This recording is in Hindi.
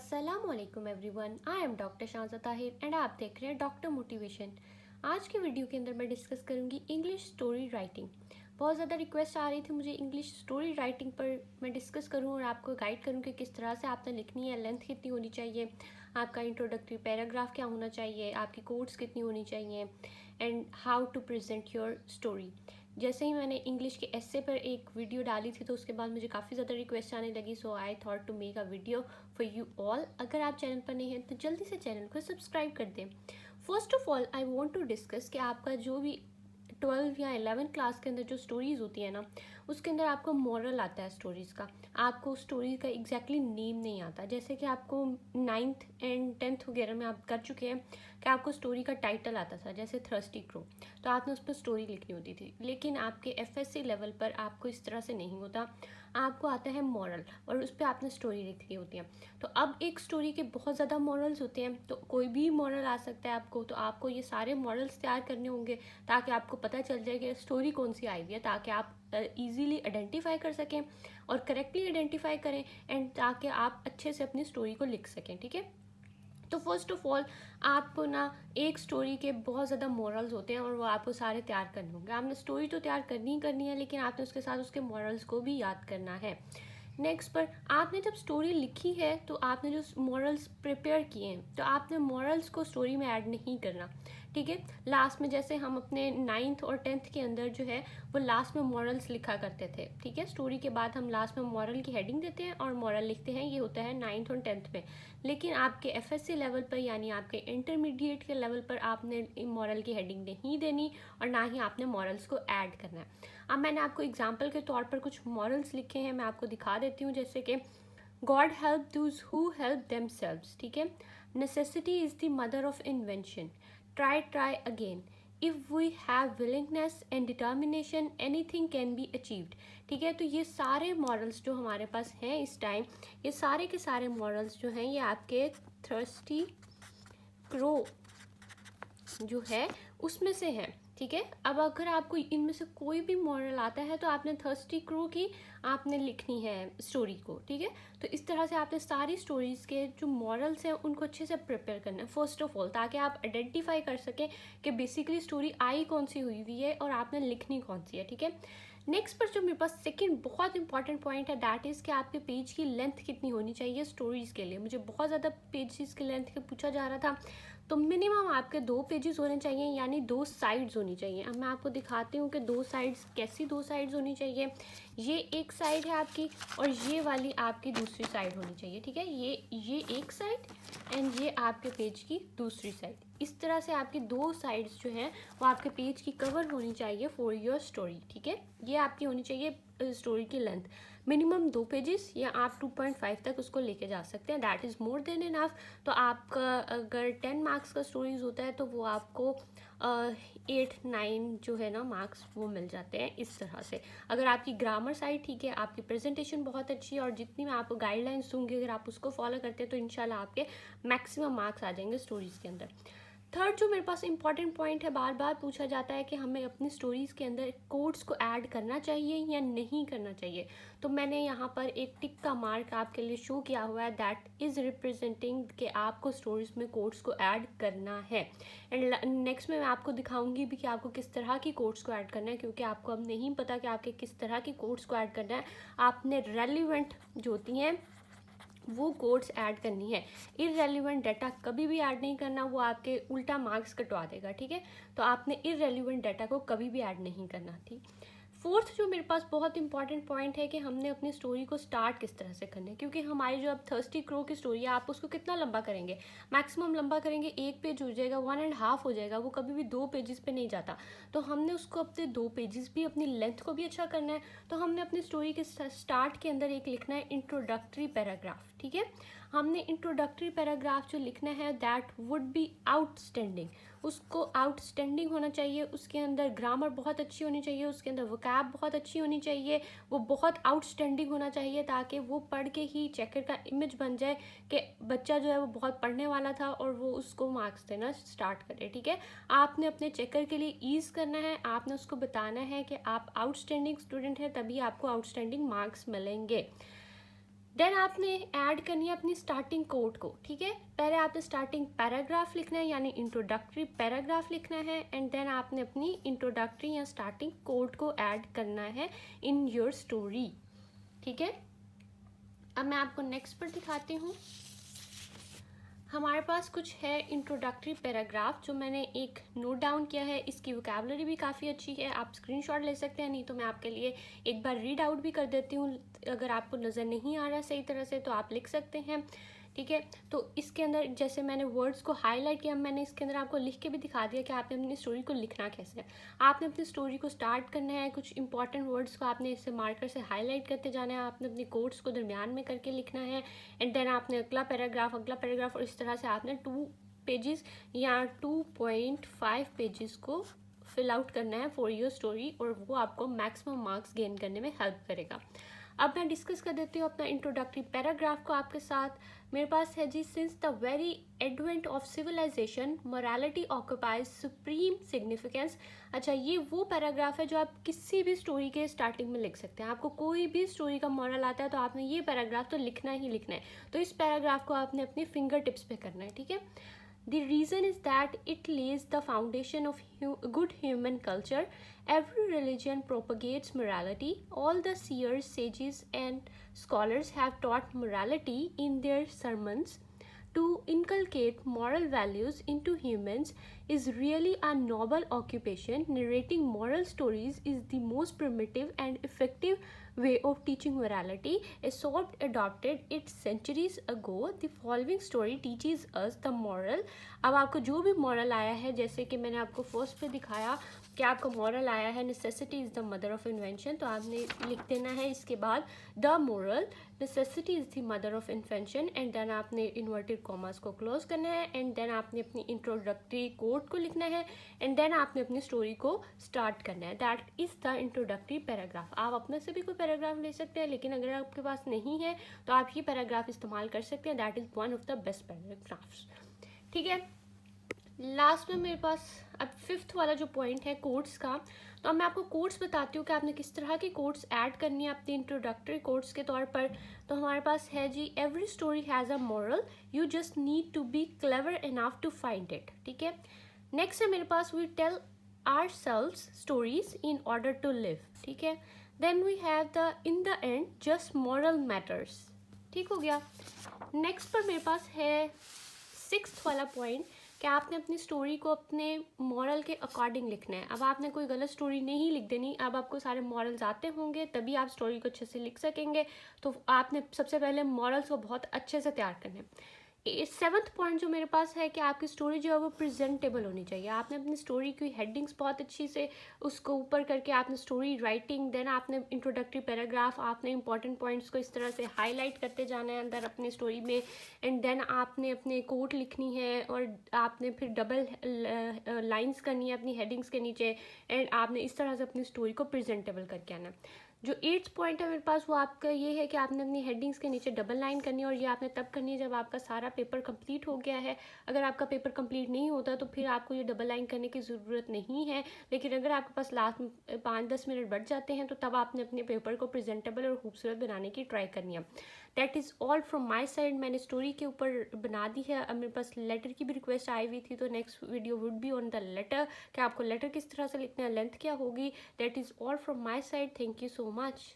अस्सलामुअलैकुम everyone, I am doctor Shahza Tahir and आप देख रहे हैं डॉक्टर मोटिवेशन। आज के वीडियो के अंदर मैं डिस्कस करूंगी इंग्लिश स्टोरी राइटिंग। बहुत ज़्यादा रिक्वेस्ट आ रही थी मुझे इंग्लिश स्टोरी राइटिंग पर मैं डिस्कस करूं और आपको गाइड करूं कि किस तरह से आपने लिखनी है, लेंथ कितनी होनी चाहिए, आपका इंट्रोडक्टरी पैराग्राफ क्या होना चाहिए, आपकी कोट्स कितनी होनी चाहिए and how to present your story. जैसे ही मैंने इंग्लिश के एस्से पर एक वीडियो डाली थी तो उसके बाद मुझे काफ़ी ज़्यादा रिक्वेस्ट आने लगी, so I thought to make a video for you all. अगर आप चैनल पर नहीं हैं तो जल्दी से चैनल को सब्सक्राइब कर दें। First of all I want to discuss कि आपका जो भी 12 या 11 क्लास के अंदर जो स्टोरीज़ होती है ना, उसके अंदर आपको मॉरल आता है स्टोरीज़ का, आपको स्टोरी का एग्जैक्टली नेम नहीं आता। जैसे कि आपको 9th एंड 10th वगैरह में आप कर चुके हैं कि आपको स्टोरी का टाइटल आता था, जैसे थर्स्टी क्रो, तो आपने उस पर स्टोरी लिखनी होती थी। लेकिन आपके FSC लेवल पर आपको इस तरह से नहीं होता, आपको आता है मॉरल और उस पर आपने स्टोरी लिखनी होती है। तो अब एक स्टोरी के बहुत ज़्यादा मॉरल्स होते हैं, तो कोई भी मॉरल आ सकता है आपको, तो आपको ये सारे मॉरल्स तैयार करने होंगे ताकि आपको पता चल जाए कि स्टोरी कौन सी आई हुई है, ताकि आप इजीली आइडेंटिफाई कर सकें और करेक्टली आइडेंटिफाई करें एंड ताकि आप अच्छे से अपनी स्टोरी को लिख सकें। ठीक है, तो फर्स्ट ऑफ ऑल आपको ना एक स्टोरी के बहुत ज़्यादा मॉरल्स होते हैं और वो आपको सारे तैयार करने होंगे। आपने स्टोरी तो तैयार करनी ही करनी है, लेकिन आपने उसके साथ उसके मॉरल्स को भी याद करना है। नेक्स्ट पर आपने जब स्टोरी लिखी है तो आपने जो मॉरल्स प्रिपेयर किए हैं तो आपने मॉरल्स को स्टोरी में ऐड नहीं करना। ठीक है, लास्ट में जैसे हम अपने 9th और 10th के अंदर जो है वो लास्ट में मॉरल्स लिखा करते थे। ठीक है, स्टोरी के बाद हम लास्ट में मॉरल की हेडिंग देते हैं और मॉरल लिखते हैं, ये होता है 9th और 10th में। लेकिन आपके FSC लेवल पर यानी आपके इंटरमीडिएट के लेवल पर आपने मॉरल की हेडिंग नहीं देनी और ना ही आपने मॉरल्स को ऐड करना है। अब मैंने आपको एग्जाम्पल के तौर पर कुछ मॉरल्स लिखे हैं, मैं आपको दिखा देती हूँ। जैसे कि God help those who help themselves. ठीक है, necessity is the mother of invention, try again, if we have willingness and determination anything can be achieved. ठीक है, तो ये सारे मॉरल्स जो हमारे पास हैं इस टाइम, ये सारे के सारे मॉरल्स जो हैं ये आपके थर्स्टी क्रो जो है उसमें से है। ठीक है, अब अगर आपको इनमें से कोई भी मॉरल आता है तो आपने थर्स्टी क्रो की आपने लिखनी है स्टोरी को। ठीक है, तो इस तरह से आपने सारी स्टोरीज के जो मॉरल्स हैं उनको अच्छे से प्रिपेयर करना है फर्स्ट ऑफ ऑल, ताकि आप आइडेंटिफाई कर सकें कि बेसिकली स्टोरी आई कौन सी हुई है और आपने लिखनी कौन सी है। ठीक है, नेक्स्ट पर जो मेरे पास सेकंड बहुत इंपॉर्टेंट पॉइंट है दैट इज़ कि आपके पेज की लेंथ कितनी होनी चाहिए स्टोरीज़ के लिए। मुझे बहुत ज़्यादा पेजेस की लेंथ के पूछा जा रहा था, तो मिनिमम आपके 2 पेजेस होने चाहिए, यानी 2 साइड्स होनी चाहिए। अब मैं आपको दिखाती हूँ कि 2 साइड्स कैसी 2 साइड्स होनी चाहिए। ये एक साइड है आपकी और ये वाली आपकी दूसरी साइड होनी चाहिए। ठीक है, ये एक साइड एंड ये आपके पेज की दूसरी साइड। इस तरह से आपकी 2 साइड्स जो हैं वो आपके पेज की कवर होनी चाहिए फॉर योर स्टोरी। ठीक है, ये आपकी होनी चाहिए स्टोरी की लेंथ मिनिमम 2 पेजेस, या आप 2.5 तक उसको लेके जा सकते हैं, that is more than enough. तो आपका अगर 10 मार्क्स का स्टोरीज होता है तो वो आपको 8-9 जो है ना मार्क्स वो मिल जाते हैं इस तरह से। अगर आपकी ग्रामर साइड ठीक है, आपकी प्रेजेंटेशन बहुत अच्छी है और जितनी मैं आपको गाइडलाइंस दूंगी अगर आप उसको फॉलो करते हैं तो इंशाल्लाह आपके मैक्सिमम मार्क्स आ जाएंगे स्टोरीज़ के अंदर। थर्ड जो मेरे पास इंपॉर्टेंट पॉइंट है, बार बार पूछा जाता है कि हमें अपनी स्टोरीज़ के अंदर कोट्स को ऐड करना चाहिए या नहीं करना चाहिए। तो मैंने यहाँ पर एक टिक का मार्क आपके लिए शो किया हुआ है, दैट इज़ रिप्रेजेंटिंग कि आपको स्टोरीज़ में कोट्स को ऐड करना है। एंड नेक्स्ट में मैं आपको दिखाऊंगी भी कि आपको किस तरह की कोट्स को ऐड करना है, क्योंकि आपको अब नहीं पता कि आपके किस तरह की कोट्स को ऐड करना है। आपने रेलिवेंट जो होती हैं वो कोड्स ऐड करनी है, इररेलेवेंट डाटा कभी भी ऐड नहीं करना, वो आपके उल्टा मार्क्स कटवा देगा। ठीक है, तो आपने इररेलेवेंट डाटा को कभी भी ऐड नहीं करना। ठीक, फोर्थ जो मेरे पास बहुत इंपॉर्टेंट पॉइंट है कि हमने अपनी स्टोरी को स्टार्ट किस तरह से करना है, क्योंकि हमारी जो अब थर्स्टी क्रो की स्टोरी है आप उसको कितना लंबा करेंगे, मैक्सिमम लंबा करेंगे 1 पेज हो जाएगा, 1.5 हो जाएगा, वो कभी भी 2 पेजेस पे नहीं जाता। तो हमने उसको अपने 2 पेजेस भी अपनी लेंथ को भी अच्छा करना है। तो हमने अपनी स्टोरी के स्टार्ट के अंदर एक लिखना है इंट्रोडक्टरी पैराग्राफ। ठीक है, हमने इंट्रोडक्टरी पैराग्राफ जो लिखना है दैट वुड बी आउटस्टैंडिंग, उसको आउटस्टैंडिंग होना चाहिए, उसके अंदर ग्रामर बहुत अच्छी होनी चाहिए, उसके अंदर वोकैब बहुत अच्छी होनी चाहिए, वो बहुत आउटस्टैंडिंग होना चाहिए ताकि वो पढ़ के ही चेकर का इमेज बन जाए कि बच्चा जो है वो बहुत पढ़ने वाला था और वो उसको मार्क्स देना स्टार्ट करे। ठीक है, आपने अपने चेकर के लिए ईज करना है, आपने उसको बताना है कि आप आउटस्टैंडिंग स्टूडेंट हैं, तभी आपको आउटस्टैंडिंग मार्क्स मिलेंगे। देन आपने ऐड करनी है अपनी स्टार्टिंग कोट को, ठीक है। पहले आपने स्टार्टिंग पैराग्राफ लिखना है यानी इंट्रोडक्टरी पैराग्राफ लिखना है, एंड देन आपने अपनी इंट्रोडक्टरी या स्टार्टिंग कोट को ऐड करना है इन योर स्टोरी, ठीक है। अब मैं आपको नेक्स्ट पर दिखाती हूँ। हमारे पास कुछ है इंट्रोडक्टरी पैराग्राफ जो मैंने एक नोट डाउन किया है। इसकी वोकैबुलरी भी काफ़ी अच्छी है, आप स्क्रीनशॉट ले सकते हैं, नहीं तो मैं आपके लिए एक बार रीड आउट भी कर देती हूँ। अगर आपको नज़र नहीं आ रहा सही तरह से तो आप लिख सकते हैं, ठीक है। तो इसके अंदर जैसे मैंने वर्ड्स को हाईलाइट किया, मैंने इसके अंदर आपको लिख के भी दिखा दिया कि आपने अपनी स्टोरी को लिखना कैसे है। आपने अपनी स्टोरी को स्टार्ट करना है, कुछ इंपॉर्टेंट वर्ड्स को आपने इससे मार्कर से हाईलाइट करते जाना है, आपने अपने कोट्स को दरमियान में करके लिखना है, एंड देन आपने अगला पैराग्राफ और इस तरह से आपने 2 पेजेस या 2.5 पेजेस को फिल आउट करना है फॉर योर स्टोरी, और वो आपको मैक्सिमम मार्क्स गेन करने में हेल्प करेगा। अब मैं डिस्कस कर देती हूँ अपना इंट्रोडक्टरी पैराग्राफ को आपके साथ। मेरे पास है जी, since the very advent of civilisation morality occupies supreme significance. अच्छा, ये वो पैराग्राफ है जो आप किसी भी स्टोरी के स्टार्टिंग में लिख सकते हैं। आपको कोई भी स्टोरी का मॉरल आता है तो आपने ये पैराग्राफ तो लिखना ही लिखना है, तो इस पैराग्राफ को आपने अपने फिंगर टिप्स पे करना है, ठीक है। The reason is that it lays the foundation of good human culture. Every religion propagates morality. All the seers, sages, and scholars have taught morality in their sermons. To inculcate moral values into humans is really a noble occupation. Narrating moral stories is the most primitive and effective way of teaching morality. Aesop adopted it centuries ago. The following story teaches us the moral. अब आपको जो भी मॉरल आया है, जैसे कि मैंने आपको फर्स्ट पे दिखाया कि आपका मॉरल आया है necessity is the mother of invention, तो आपने लिख देना है इसके बाद the moral necessity is the mother of invention, and then आपने इन्वर्टेड कॉमर्स को क्लोज करना है, एंड देन आपने अपनी इंट्रोडक्टरी कोट को लिखना है, एंड देन आपने अपनी स्टोरी को स्टार्ट करना है। That is the introductory paragraph. आप अपने से भी कोई पैराग्राफ ले सकते हैं, लेकिन अगर आपके पास नहीं है तो आप ये पैराग्राफ इस्तेमाल कर सकते हैं। That is one of the best paragraphs, ठीक है। लास्ट में मेरे पास अब 5th वाला जो पॉइंट है कोट्स का, तो अब मैं आपको कोट्स बताती हूँ कि आपने किस तरह की कोट्स ऐड करनी है अपनी इंट्रोडक्टरी कोट्स के तौर पर। तो हमारे पास है जी, every story has a moral, you just need to be clever enough to find it, ठीक है। नेक्स्ट है मेरे पास, we tell ourselves stories in order to live, ठीक है। Then we have the in the end just moral matters, ठीक हो गया। नेक्स्ट पर मेरे पास है 6th वाला पॉइंट कि आपने अपनी स्टोरी को अपने मॉरल के अकॉर्डिंग लिखना है। अब आपने कोई गलत स्टोरी नहीं लिख देनी। अब आपको सारे मॉरल्स आते होंगे तभी आप स्टोरी को अच्छे से लिख सकेंगे, तो आपने सबसे पहले मॉरल्स को बहुत अच्छे से तैयार करना है। 7th पॉइंट जो मेरे पास है कि आपकी स्टोरी जो है वो प्रेजेंटेबल होनी चाहिए। आपने अपनी स्टोरी की हेडिंग्स बहुत अच्छी से उसको ऊपर करके आपने स्टोरी राइटिंग, देन आपने इंट्रोडक्टरी पैराग्राफ, आपने इंपॉर्टेंट पॉइंट्स को इस तरह से हाईलाइट करते जाना है अंदर अपनी स्टोरी में, एंड देन आपने अपने कोट लिखनी है, और आपने फिर डबल लाइंस करनी है अपनी हेडिंग्स के नीचे, एंड आपने इस तरह से अपनी स्टोरी को प्रेजेंटेबल करके आना है। जो 8th पॉइंट है मेरे पास वो आपका ये है कि आपने अपनी हेडिंग्स के नीचे डबल लाइन करनी है, और ये आपने तब करनी है जब आपका सारा पेपर कंप्लीट हो गया है। अगर आपका पेपर कंप्लीट नहीं होता तो फिर आपको ये डबल लाइन करने की ज़रूरत नहीं है, लेकिन अगर आपके पास लास्ट 5-10 मिनट बढ़ जाते हैं तो तब आपने अपने पेपर को प्रेजेंटेबल और खूबसूरत बनाने की ट्राई करनी है। That is all from my side. मैंने स्टोरी के ऊपर बना दी है। अब मेरे पास लेटर की भी रिक्वेस्ट आई हुई थी, तो next video would be on the letter कि आपको लेटर किस तरह से लिखना है, लेंथ क्या होगी। That is all from my side. Thank you so much.